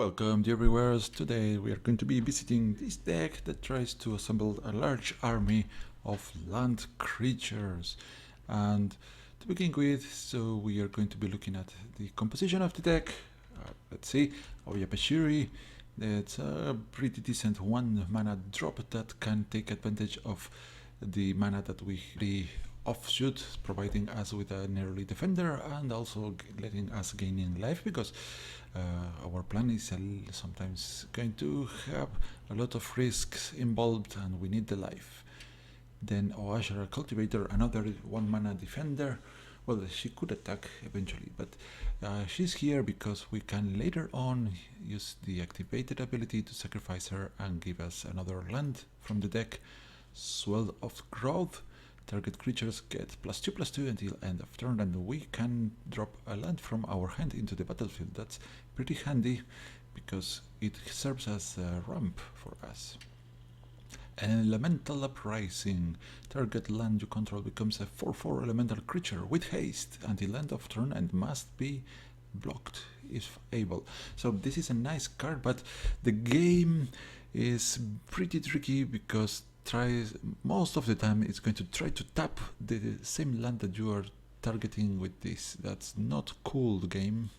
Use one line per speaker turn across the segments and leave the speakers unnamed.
Welcome dear viewers. Today we are going to be visiting this deck that tries to assemble a large army of land creatures. And to begin with, so we are going to be looking at the composition of the deck. Let's see, Oviya Pashiri. It's a pretty decent 1 mana drop that can take advantage of the mana that we Jaddi Offshoot, providing us with an early defender and also letting us gain in life, because our plan is sometimes going to have a lot of risks involved and we need the life. Then Oashra Cultivator, another 1 mana defender. Well, she could attack eventually, but she's here because we can later on use the activated ability to sacrifice her and give us another land from the deck. Swell of Growth. Target creatures get +2/+2 until end of turn, and we can drop a land from our hand into the battlefield. That's pretty handy because it serves as a ramp for us. Elemental Uprising. Target land you control becomes a 4/4 elemental creature with haste until end of turn and must be blocked if able. So this is a nice card, but the game is pretty tricky because most of the time it's going to try to tap the same land that you are targeting with this. That's not cool, the game.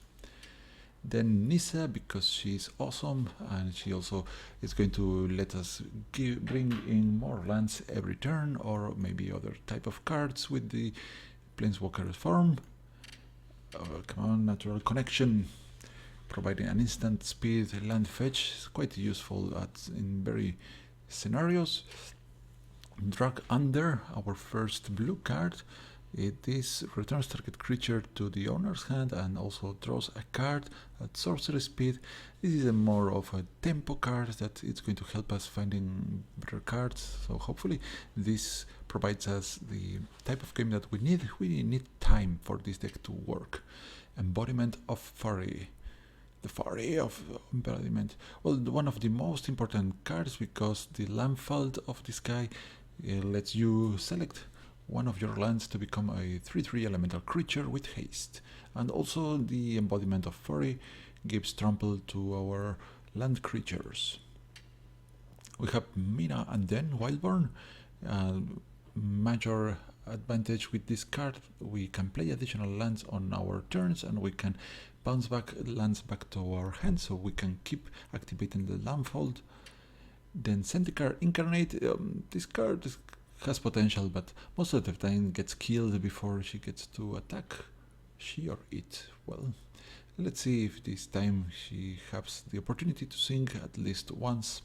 Then Nissa, because she's awesome and she also is going to let us bring in more lands every turn, or maybe other type of cards with the Planeswalker form. Come on, Natural Connection, providing an instant speed land fetch is quite useful in very scenarios. Drag Under, our first blue card. This returns target creature to the owner's hand and also draws a card at sorcery speed. This is more of a tempo card that it's going to help us finding better cards. So hopefully this provides us the type of game that we need. We need time for this deck to work. Embodiment of Fury. The Fury of Embodiment. Well, one of the most important cards, because the landfall of this guy lets you select one of your lands to become a 3/3 elemental creature with haste. And also the Embodiment of Fury gives trample to our land creatures. We have Mina and then Wildborn. Major advantage with this card, we can play additional lands on our turns and we can bounce back lands back to our hand, so we can keep activating the landfold. Then Zendikar Incarnate. This card has potential, but most of the time gets killed before she gets to attack. She or it. Well, let's see if this time she has the opportunity to sing at least once.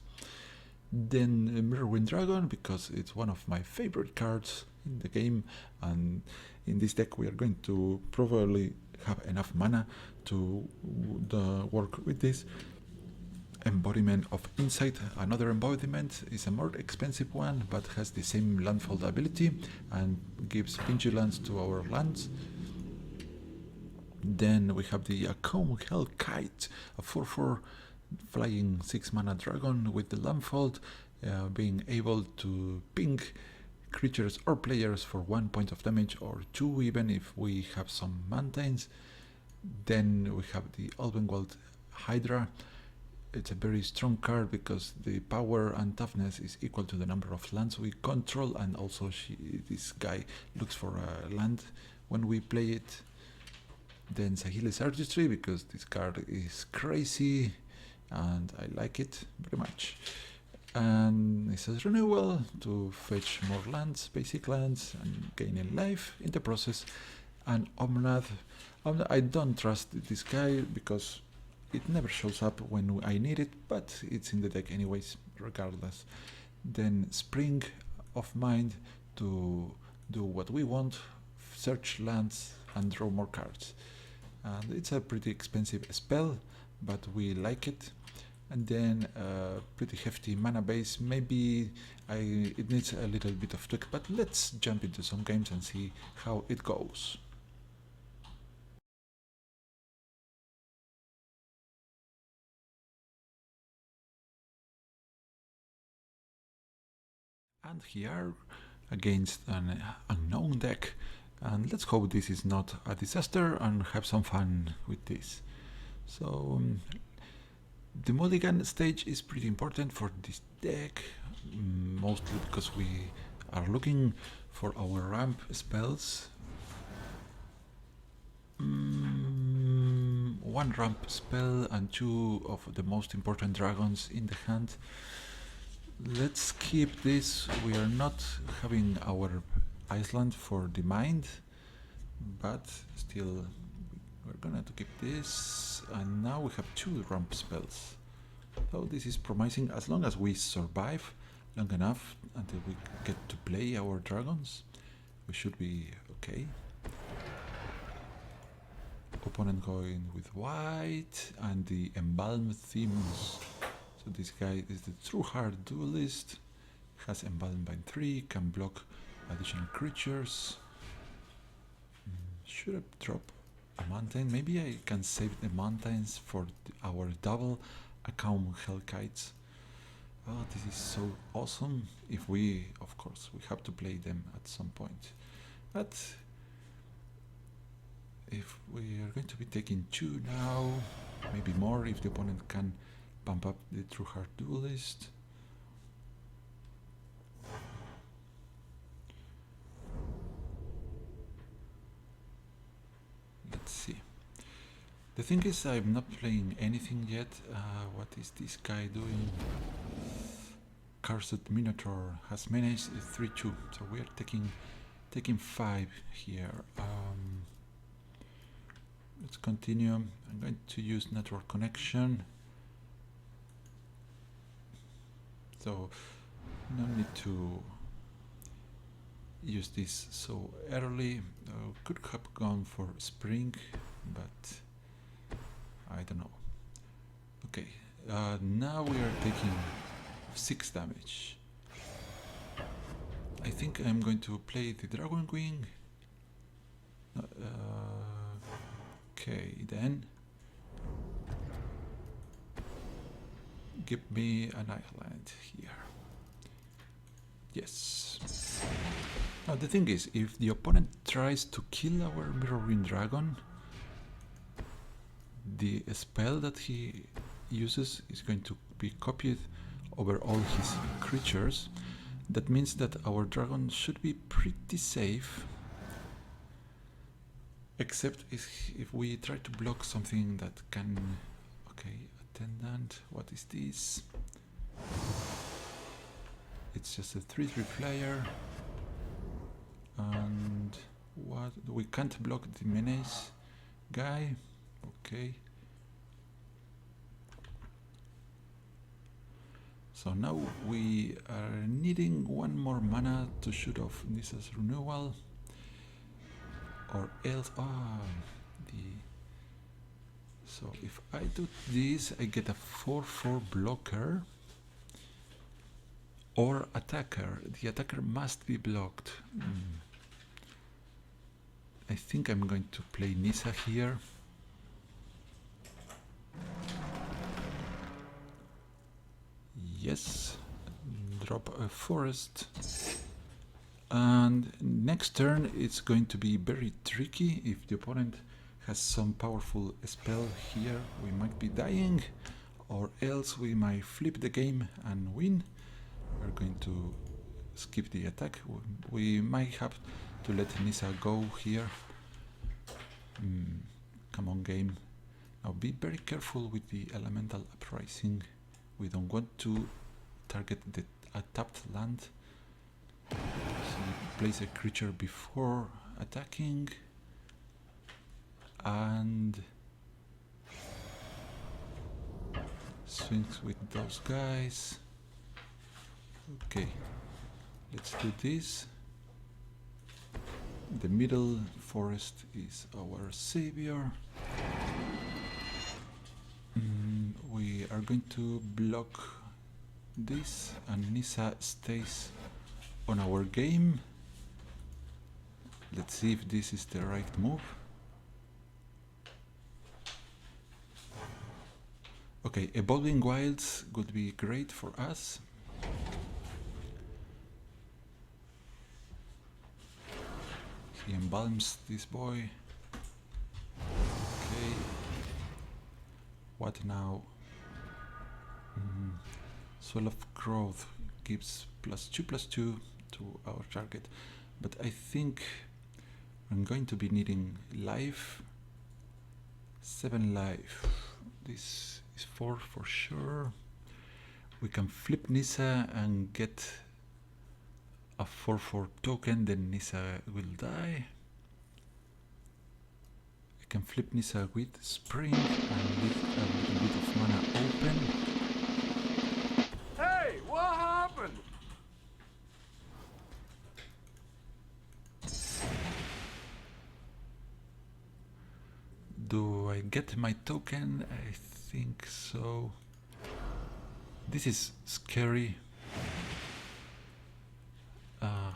Then Mirrorwing Dragon, because it's one of my favorite cards in the game, and in this deck we are going to probably have enough mana to work with this. Embodiment of Insight, another embodiment, is a more expensive one but has the same landfold ability and gives vigilance to our lands. Then we have the Akoum Hellkite, a 4/4 flying 6 mana dragon with the landfold, being able to ping creatures or players for 1 point of damage, or 2 even if we have some mountains. Then we have the Elvenwald Hydra. It's a very strong card because the power and toughness is equal to the number of lands we control, and also this guy looks for a land when we play it. Then Saheeli's Artistry, because this card is crazy and I like it very much. And it says Renewal to fetch more lands, basic lands, and gain in life in the process. And Omnath. I don't trust this guy because it never shows up when I need it, but it's in the deck anyways, regardless. Then Spring of Mind to do what we want, search lands and draw more cards. And it's a pretty expensive spell, but we like it. And then a pretty hefty mana base. Maybe it needs a little bit of tweak, but let's jump into some games and see how it goes. And here against an unknown deck, and let's hope this is not a disaster and have some fun with this. So The mulligan stage is pretty important for this deck, mostly because we are looking for our ramp spells. One ramp spell and two of the most important dragons in the hand. Let's keep this. We are not having our Iceland for the mind, but still we're gonna to keep this. And now we have two ramp spells. So this is promising as long as we survive long enough until we get to play our dragons. We should be okay. Opponent going with white and the embalmed themes. So this guy is the true hard duelist, has Embodiment 3, can block additional creatures. Should have dropped a mountain. Maybe I can save the mountains for our double Akoum Hellkites. Oh, this is so awesome. If we, of course, we have to play them at some point. But if we are going to be taking two now, maybe more if the opponent can bump up the true hard duelist. Let's see. The thing is, I'm not playing anything yet. What is this guy doing? Cursed Minotaur has managed 3-2, so we are taking 5 here. Let's continue. I'm going to use network connection. So no need to use this so early. Could have gone for spring, but I don't know. Okay, now we are taking 6 damage. I think I'm going to play the Dragon Wing. Okay, then give me an island here. Yes. Now the thing is, if the opponent tries to kill our Mirrorwing Dragon, the spell that he uses is going to be copied over all his creatures. That means that our dragon should be pretty safe, except if we try to block something that can... Okay, attendant, what is this? It's just a 3/3 flyer, and what, we can't block the menace guy. Okay, so now we are needing one more mana to shoot off Nissa's Renewal, or else so if I do this, I get a 4/4 blocker or attacker. The attacker must be blocked. I think I'm going to play Nissa here. Yes, drop a forest. And next turn it's going to be very tricky. If the opponent has some powerful spell here, we might be dying, or else we might flip the game and win. We're going to skip the attack. We might have to let Nissa go here. Come on, game. Now be very careful with the Elemental Uprising. We don't want to target the tapped land. So place a creature before attacking, and swings with those guys. Okay, let's do this. The middle forest is our savior. We are going to block this, and Nissa stays on our game. Let's see if this is the right move. Okay, Evolving Wilds would be great for us. He embalms this boy. Okay. What now? Swell of Growth gives +2/+2 to our target, but I think I'm going to be needing life. 7 life. This is 4 for sure. We can flip Nissa and get a 4/4 token, then Nissa will die. I can flip Nissa with Spring and leave a little bit of mana open.
Hey, what happened?
Do I get my token? I think so. This is scary. Uh-oh.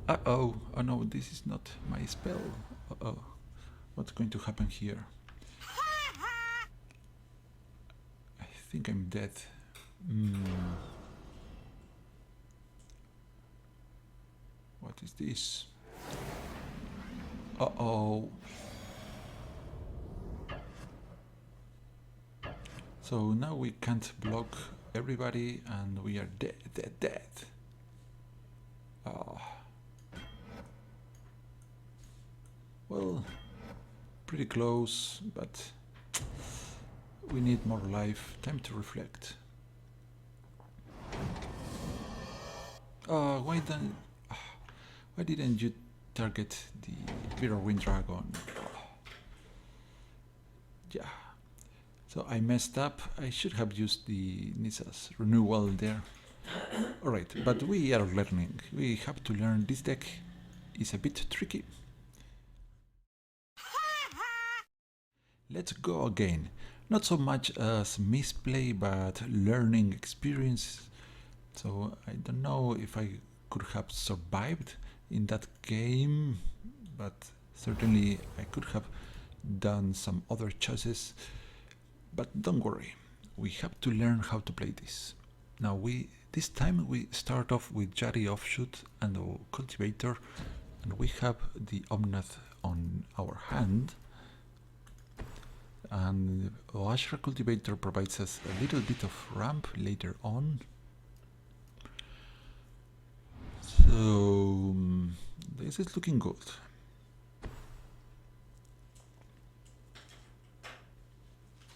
Uh-oh. Oh no, this is not my spell. Uh-oh. What's going to happen here? I think I'm dead. What is this? Uh-oh. So now we can't block everybody and we are dead. Oh. Well, pretty close, but we need more life. Time to reflect. Why didn't you target the Mirrorwing Dragon? Yeah. So I messed up. I should have used the Nissa's Renewal there. Alright, but we are learning. We have to learn. This deck is a bit tricky. Let's go again. Not so much as misplay, but learning experience. So I don't know if I could have survived in that game, but certainly I could have done some other choices. But don't worry, we have to learn how to play this. Now this time we start off with Jaddi Offshoot and the Cultivator, and we have the Omnath on our hand. And Oashra Cultivator provides us a little bit of ramp later on. So this is looking good.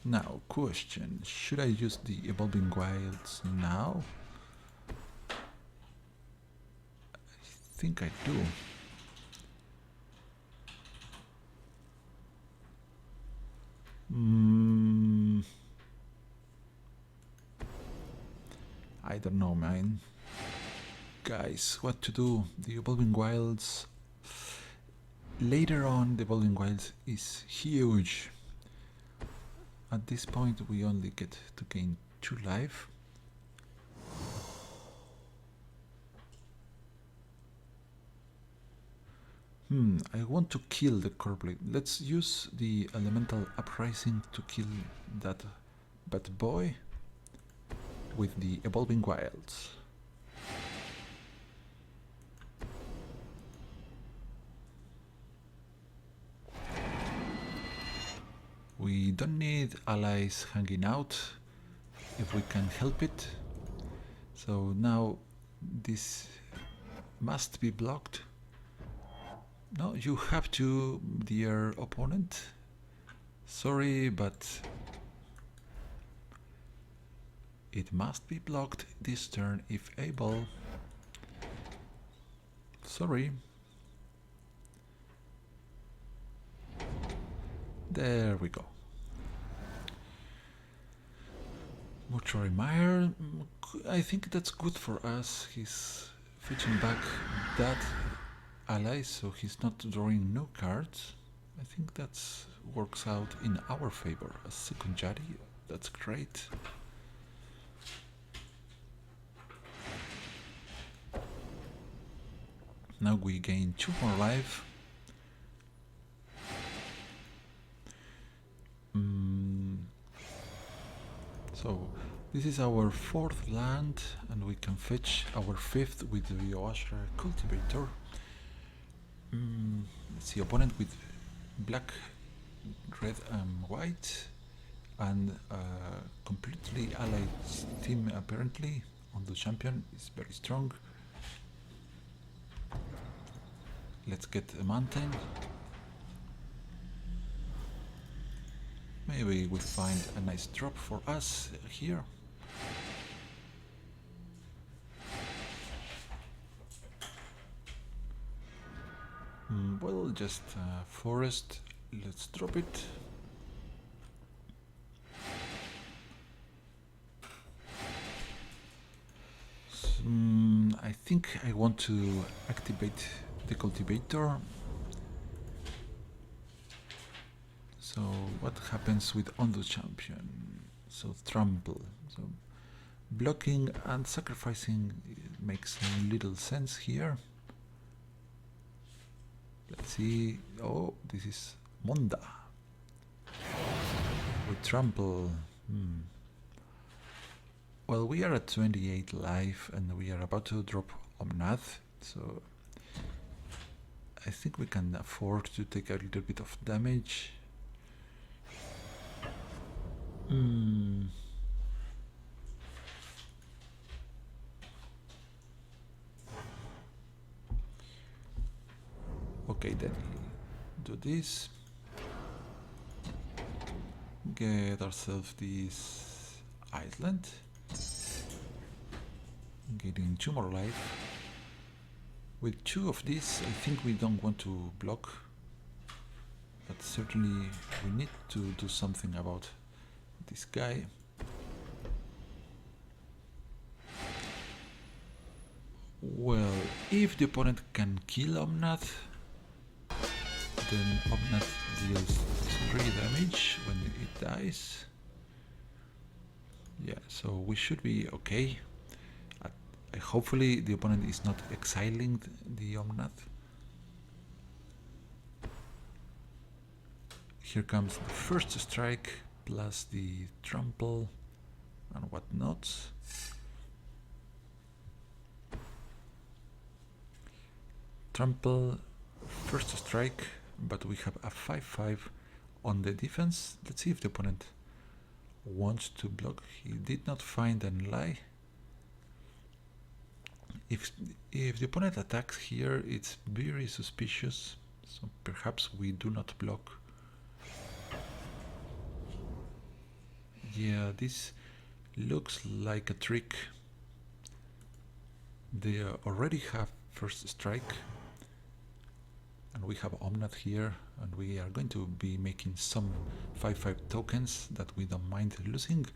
Now, question, should I use the Evolving Wilds now? I think I do. I don't know, man. Guys, what to do? The Evolving Wilds. Later on, the Evolving Wilds is huge. At this point, we only get to gain 2 life. I want to kill the Corblade. Let's use the Elemental Uprising to kill that bad boy with the Evolving Wilds. We don't need allies hanging out if we can help it. So now this must be blocked. No, you have to, dear opponent. Sorry, but it must be blocked this turn if able. Sorry. There we go. Mortuary Mire, I think that's good for us. He's fetching back that ally, so he's not drawing new cards. I think that works out in our favor. A second Jaddi, that's great. Now we gain 2 more life. So this is our 4th land, and we can fetch our 5th with the Oashra Cultivator. Let's see, opponent with black red and white, and completely allied team apparently on the champion is very strong. Let's get a mountain. Maybe we find a nice drop for us here. Well, just forest. Let's drop it. I think I want to activate the cultivator. So what happens with on the champion? So trample. So blocking and sacrificing makes little sense here. Let's see. Oh, this is Monda. We trample. Well, we are at 28 life and we are about to drop Omnath, so I think we can afford to take a little bit of damage. Okay, then do this. Get ourselves this island. Getting 2 more life. With 2 of these, I think we don't want to block, but certainly we need to do something about this guy. Well, if the opponent can kill Omnath, then Omnath deals 3 damage when it dies. Yeah, so we should be okay. Hopefully the opponent is not exiling the Omnath. Here comes the first strike plus the trample and whatnot. Trample, first strike, but we have a 5-5 on the defense. Let's see if the opponent wants to block. He did not find an ally. If the opponent attacks here, it's very suspicious, so perhaps we do not block. Yeah, this looks like a trick. They already have first strike, and we have Omnath here, and we are going to be making some 5-5 tokens that we don't mind losing.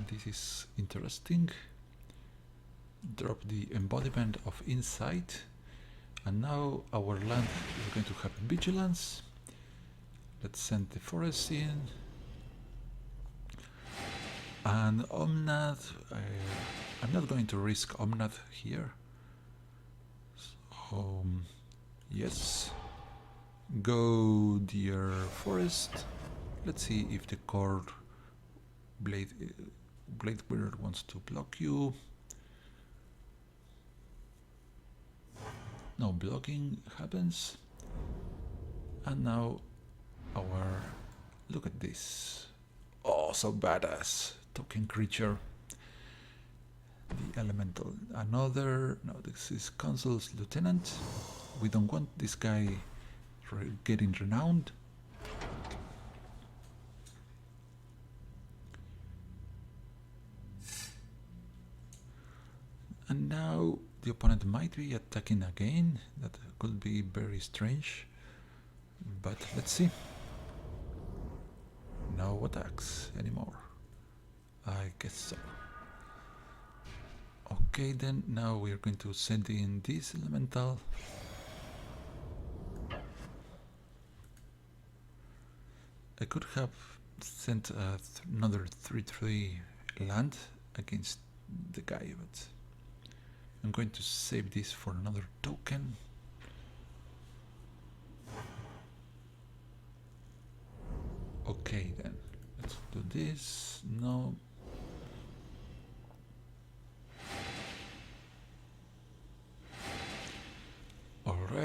This is interesting. Drop the Embodiment of Insight, and now our land is going to have Vigilance. Let's send the forest in. And Omnath, I'm not going to risk Omnath here. So, yes. Go, dear forest. Let's see if the core Blade Wizard wants to block you. No blocking happens. And now look at this. Oh, so badass. Token creature. The elemental. No, this is Consul's Lieutenant. We don't want this guy getting renowned. And now the opponent might be attacking again. That could be very strange. But let's see. No attacks anymore. I guess so. Okay, then now we are going to send in this elemental. I could have sent another 3/3 land against the guy, but I'm going to save this for another token. Okay, then let's do this. No.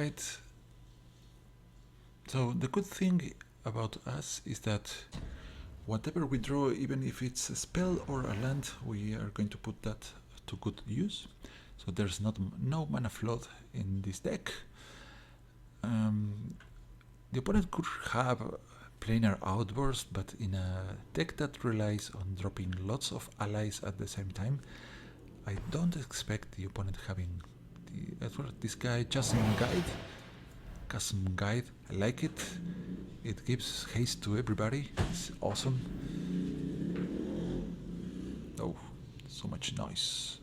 Hellkite. So the good thing about us is that whatever we draw, even if it's a spell or a land, we are going to put that to good use. So there's no mana flood in this deck. The opponent could have planar outburst, but in a deck that relies on dropping lots of allies at the same time, I don't expect the opponent having this guy, Chasm Guide. I like it. It gives haste to everybody. It's awesome. Oh, so much noise.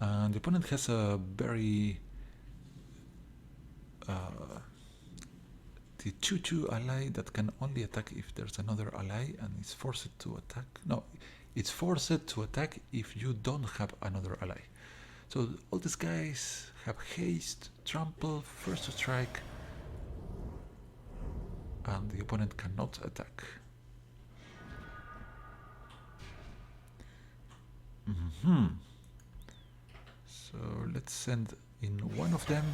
And the opponent has a very the 2/2 ally that can only attack if there's another ally, and is forced to attack. No, it's forced to attack if you don't have another ally. So all these guys have haste, trample, first strike, and the opponent cannot attack. So let's send in one of them.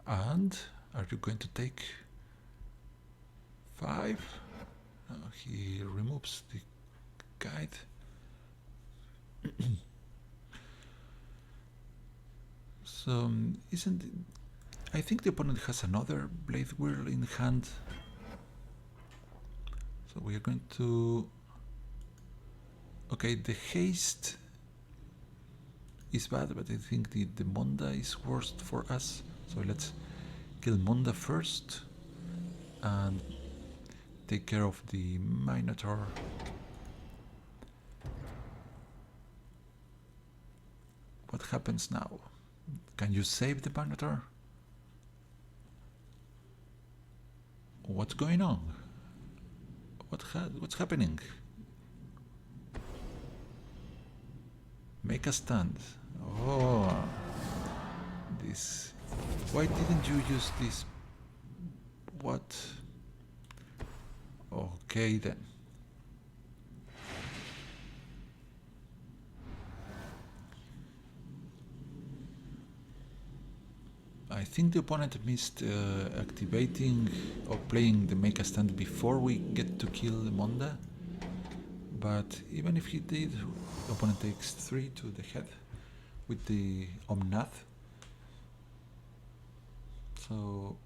And are you going to take 5? He removes the guide. So isn't it, I think the opponent has another Blade Whirl in hand. So we are going to... Okay, the haste is bad, but I think the Monda is worst for us. So let's kill Monda first and take care of the Minotaur. What happens now? Can you save the Minotaur? What's going on? What's happening? Make a stand. Oh, this. Why didn't you use this? What? Okay then. I think the opponent missed activating or playing the make a stand before we get to kill the Monda. But even if he did, the opponent takes 3 to the head with the Omnath. So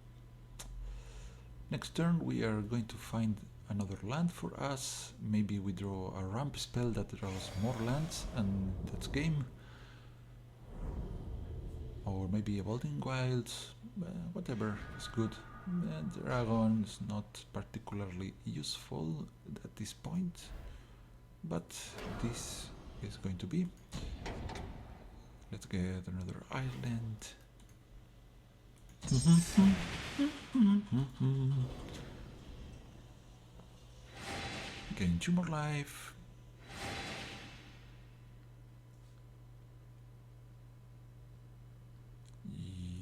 next turn we are going to find another land for us. Maybe we draw a ramp spell that draws more lands, and that's game. Or maybe a Evolving Wilds, whatever is good. Dragon is not particularly useful at this point, but this is going to be. Let's get another island. Gain 2 more life.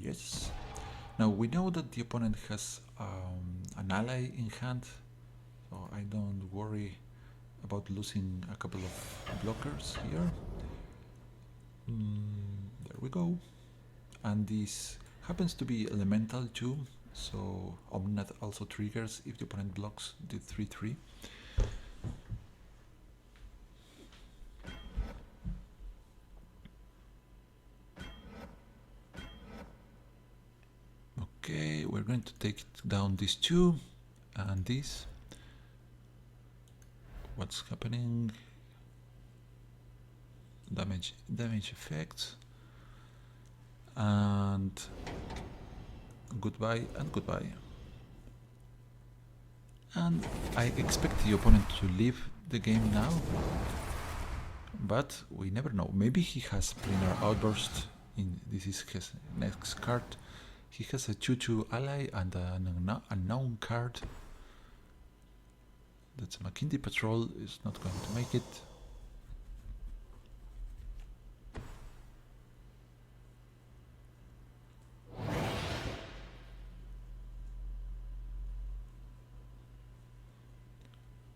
Yes. Now we know that the opponent has an ally in hand, so I don't worry about losing a couple of blockers here. There we go. And this happens to be elemental too, so Omnath also triggers if the opponent blocks the 3/3. Okay, we're going to take down these 2 and this. What's happening? Damage effects. And goodbye and goodbye. And I expect the opponent to leave the game now, but we never know. Maybe he has planar outburst. This is his next card. He has a 2/2 ally and an unknown card. That's McKinley Patrol is not going to make it.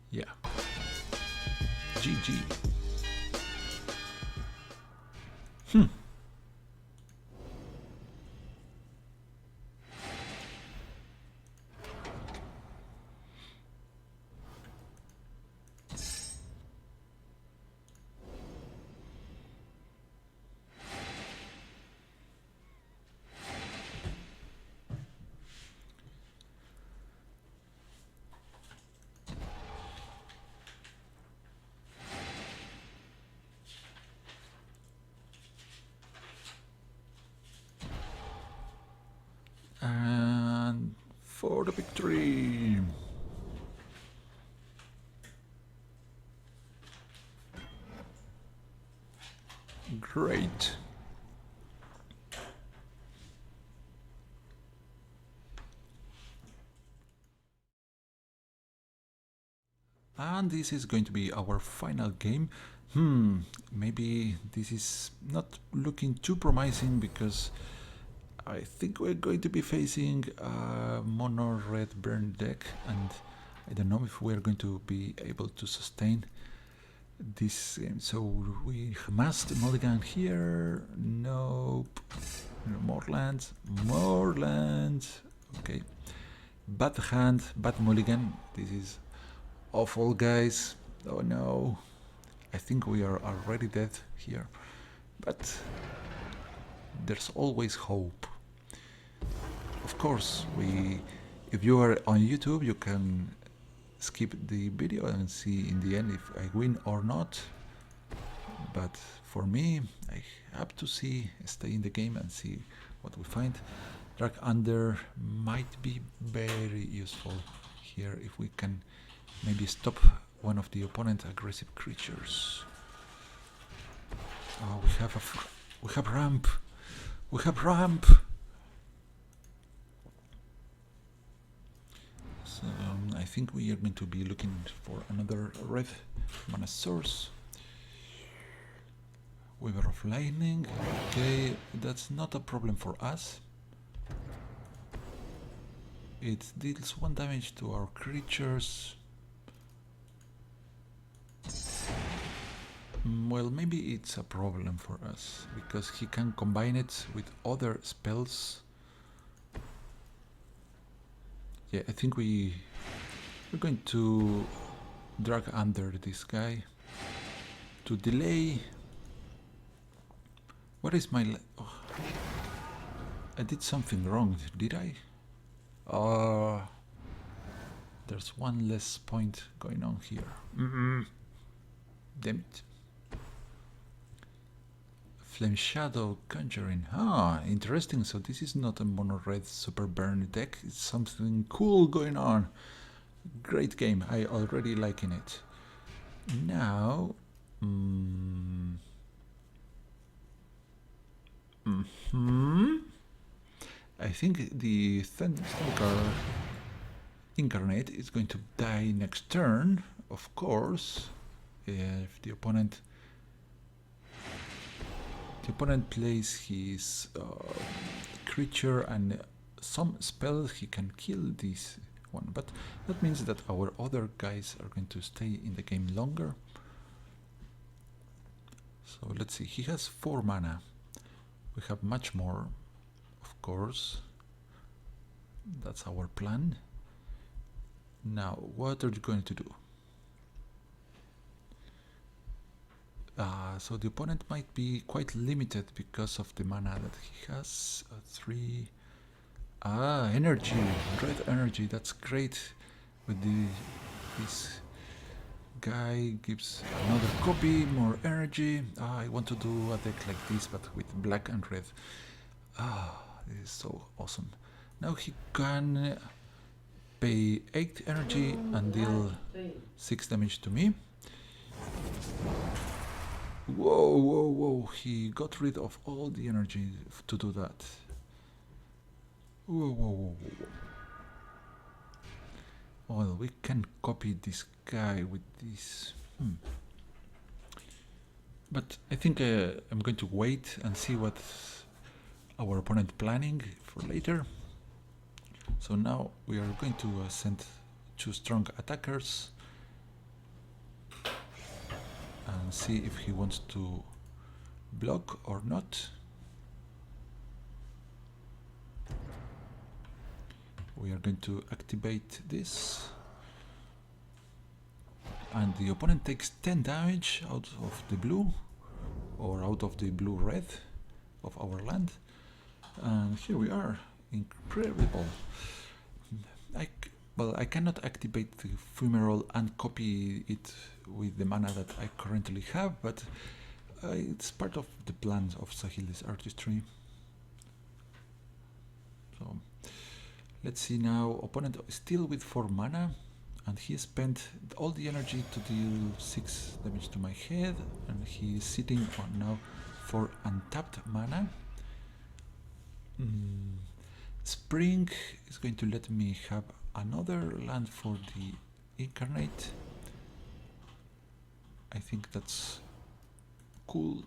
Yeah. GG. And for the victory. Great. And this is going to be our final game. Maybe this is not looking too promising because I think we're going to be facing a mono red burn deck, and I don't know if we're going to be able to sustain this game. So we must mulligan here. Nope. More lands. More lands. Okay. Bad hand, bad mulligan. This is awful, guys. Oh no. I think we are already dead here. But there's always hope. Of course, if you are on YouTube, you can skip the video and see in the end if I win or not. But for me, I have to stay in the game and see what we find. Drag Under might be very useful here if we can maybe stop one of the opponent's aggressive creatures. Oh, we have ramp. We have ramp. So I think we are going to be looking for another red mana source. Weaver of Lightning. Okay, that's not a problem for us. It deals 1 damage to our creatures. Well, maybe it's a problem for us because he can combine it with other spells. Yeah, I think we're going to drag under this guy to delay. What is my... Oh, I did something wrong, did I? There's one less point going on here. Damn it. Flame Shadow Conjuring. Ah, interesting. So this is not a mono red super burn deck. It's something cool going on. Great game. I already liking it. Now, I think the Zendikar Incarnate is going to die next turn, of course, if the opponent plays his creature and some spell, he can kill this one. But that means that our other guys are going to stay in the game longer. So let's see, he has 4 mana. We have much more, of course. That's our plan. Now, what are you going to do? So the opponent might be quite limited because of the mana that he has. 3. Energy, red energy. That's great. With this guy gives another copy, more energy. I want to do a deck like this, but with black and red. This is so awesome. Now he can pay 8 energy and deal 6 damage to me. Whoa, whoa, whoa, he got rid of all the energy to do that. Whoa, whoa, whoa, whoa. Well, we can copy this guy with this. But I think I'm going to wait and see what our opponent planning for later. So now we are going to send 2 strong attackers. and see if he wants to block or not. We are going to activate this, and the opponent takes 10 damage out of the blue, or out of the blue-red of our land. And here we are. Incredible. Well, I cannot activate the Fumarole and copy it with the mana that I currently have, but it's part of the plans of Saheeli's Artistry. So let's see now. Opponent is still with 4 mana, and he spent all the energy to deal 6 damage to my head, and he is sitting on now for untapped mana. Spring is going to let me have another land for the Incarnate. I think that's cool.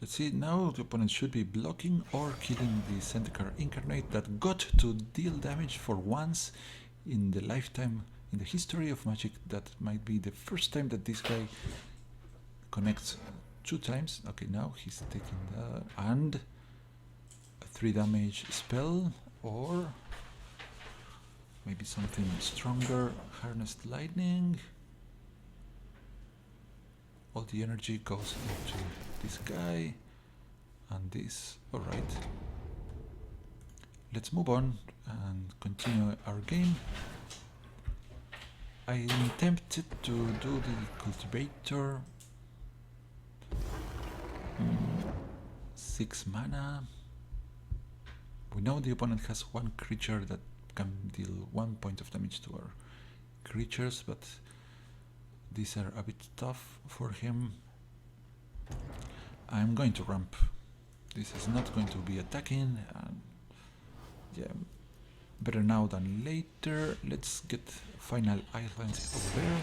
Let's see, now the opponent should be blocking or killing the Zendikar Incarnate that got to deal damage for once in the lifetime, in the history of Magic. That might be the first time that this guy connects 2 times. Okay, now he's taking the and a 3 damage spell, or maybe something stronger. Harnessed Lightning. All the energy goes into this guy and this. Alright. Let's move on and continue our game. I am tempted to do the Cultivator. 6 mana. We know the opponent has 1 creature that can deal 1 point of damage to our creatures, but these are a bit tough for him. I'm going to ramp. This is not going to be attacking, and yeah, better now than later. Let's get final islands over there.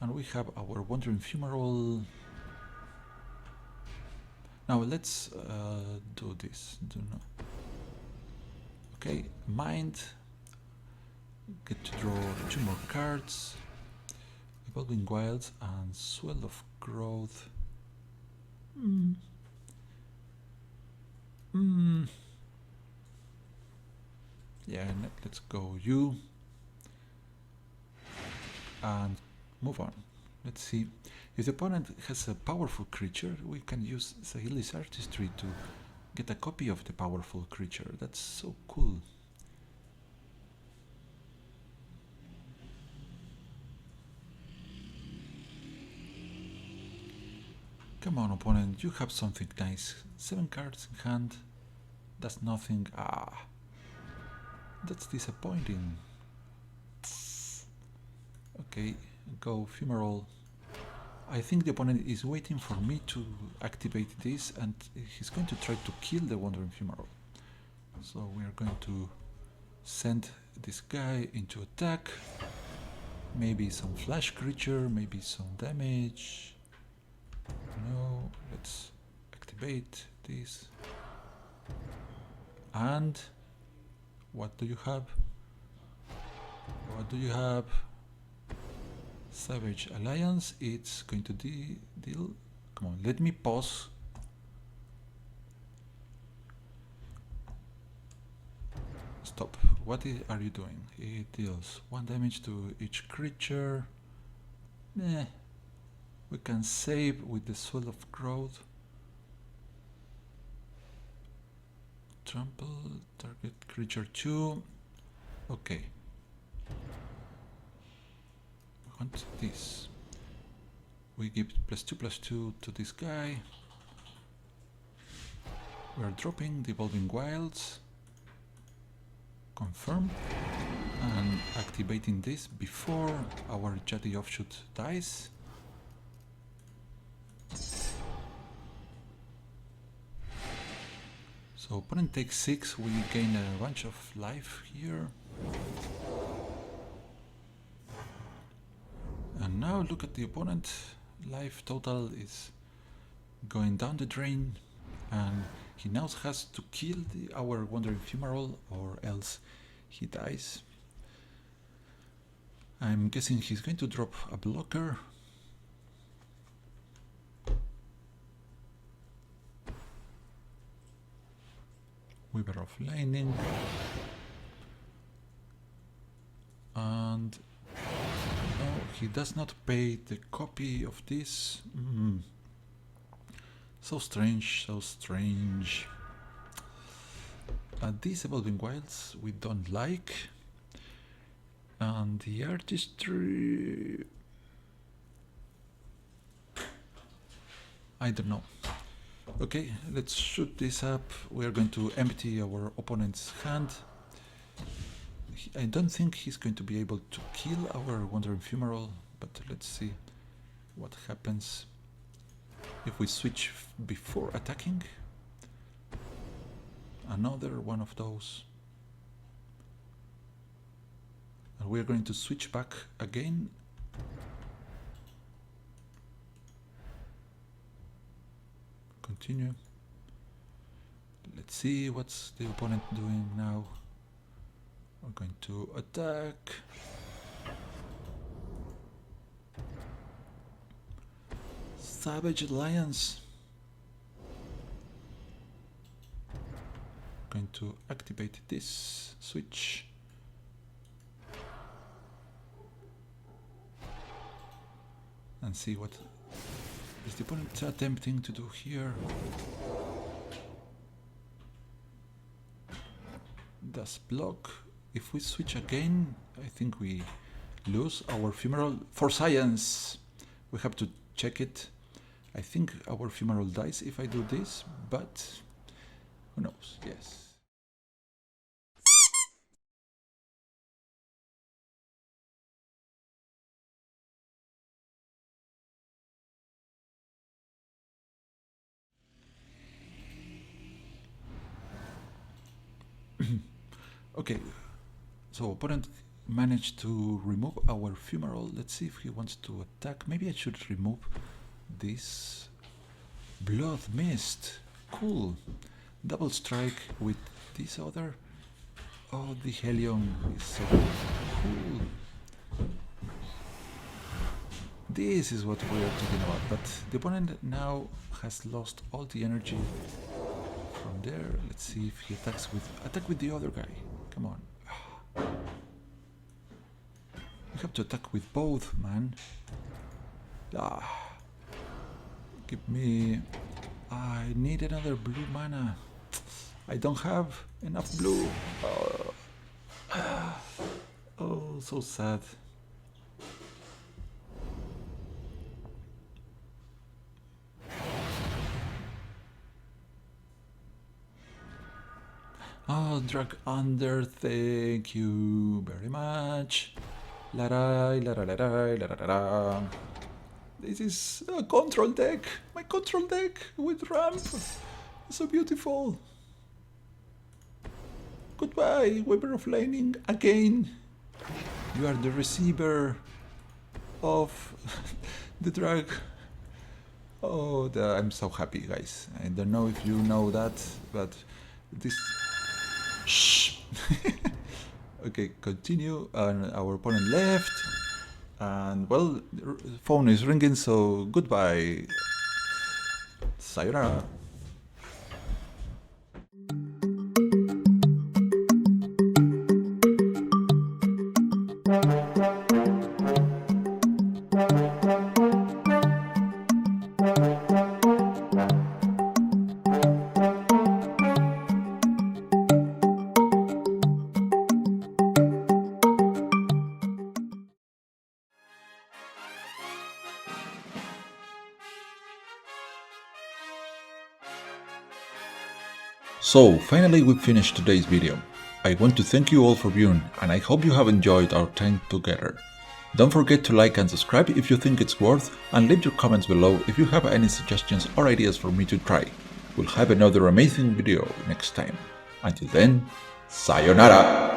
And we have our Wandering Fumarole. Now let's do this. Okay, Mind. Get to draw 2 more cards. Evolving Wilds and Swell of Growth. Yeah, let's go you. And move on. Let's see. If the opponent has a powerful creature, we can use Saheeli's Artistry to get a copy of the powerful creature. That's so cool. Come on, opponent, you have something nice. 7 cards in hand. That's nothing. Ah, that's disappointing. Okay, go Fumarole. I think the opponent is waiting for me to activate this, and he's going to try to kill the Wandering Fumarole. So we are going to send this guy into attack. Maybe some flash creature, maybe some damage. No, let's activate this. And what do you have? What do you have? Savage Alliance. It's going to deal. Come on, let me pause. Stop. What are you doing? It deals 1 damage to each creature. Meh. We can save with the Swell of Growth. Trample, target creature 2. Okay. We want this. We give +2/+2 to this guy. We are dropping the Evolving Wilds. Confirm. And activating this before our Jaddi Offshoot dies. So opponent takes 6, we gain a bunch of life here. And now look at the opponent. Life total is going down the drain, and He now has to kill our Wandering Fumarole or else he dies. I'm guessing he's going to drop a blocker. Weaver of Lightning. And no, he does not pay the copy of this. So strange, so strange. These Evolving Wilds we don't like. And the Artistry... I don't know. Okay, let's shoot this up. We are going to empty our opponent's hand. I don't think he's going to be able to kill our Wandering Fumarole, but let's see what happens if we switch before attacking. Another one of those. And we're going to switch back again. Continue. Let's see what's the opponent doing now. We're going to attack. Savage Alliance. Going to activate this switch. And see what is the opponent attempting to do here. Does block. If we switch again, I think we lose our Fumarole for science. We have to check it. I think our Fumarole dies if I do this, but who knows? Yes. Okay, so opponent managed to remove our Fumarole. Let's see if he wants to attack. Maybe I should remove this Blood Mist. Cool. Double strike with this other. Oh, the Helium is so cool. This is what we are talking about. But the opponent now has lost all the energy from there. Let's see if he attack with the other guy. Come on. We have to attack with both, man. Give me... I need another blue mana. I don't have enough blue. Oh, so sad. Oh, Drag Under, thank you very much. This is a control deck. My control deck with ramp. So beautiful. Goodbye, Weaver of Lightning, again. You are the receiver of the drag. Oh, I'm so happy, guys. I don't know if you know that, but this... Shh! Okay, continue. Our opponent left. And, well, the phone is ringing, so goodbye. Sayonara. So, finally we finished today's video. I want to thank you all for viewing, and I hope you have enjoyed our time together. Don't forget to like and subscribe if you think it's worth, and leave your comments below if you have any suggestions or ideas for me to try. We'll have another amazing video next time. Until then, sayonara!